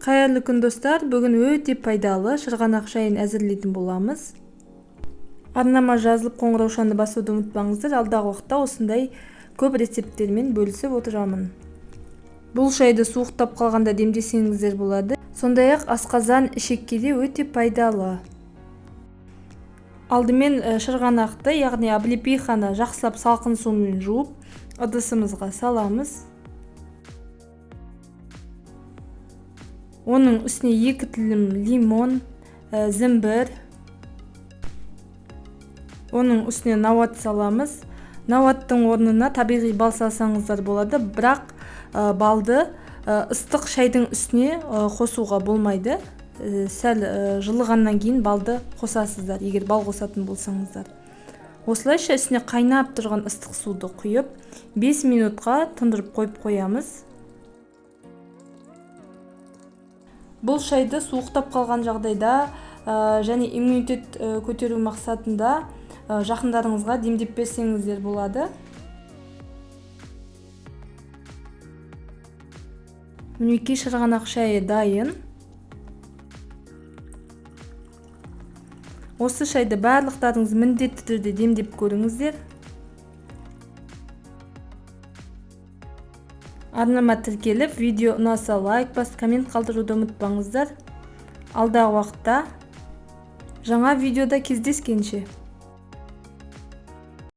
Кайырлуу күн достар, бүгүн өтө пайдалуу шырганак чайын азырлайтын боламыз. Арнама жазылып коңгуроо ошону басууду унутпаңыздар. Алдагы убакта осундай көп рецепттер менен бөлүсүп отурамын. Бул чайды сууктап калганда демдесеңиздер болот. Сондай эле асказан ишеккеде өтө пайдалуу. Алдымен шырганакты, ягни облепиханы жакшылап салкын суу менен жууп, ыдысыбызга саламыз. Onun üstüne 2 dilim limon, zımbır. Onun üstüne navat salamız. Navattın ornuna tabiği bal salsаңыздар болады. Бірақ балды ыстық шайдың үстіне қосуға болмайды. Сәл жылығаннан кейін балды қосасыздар, егер бал қосатын болсаңыздар. Осылайша үстіне қайнап тұрған ыстық суды құйып, 5 минутқа тұндырып қойып қоямыз. Бұл шайды суықтап қалған жағдайда және иммунитет көтеру мақсатында жақындарыңызға демдеп берсеңіздер болады. Мінекей шырғанақ шайы дайын. Осы шайды барлықтарыңыз міндетті түрде демдеп көріңіздер. Арнама тіркеліп, видео ұнаса лайк басып, коммент қалдыруды ұмытпаңыздар. Алдағы уақытта жаңа видеода кездескенше.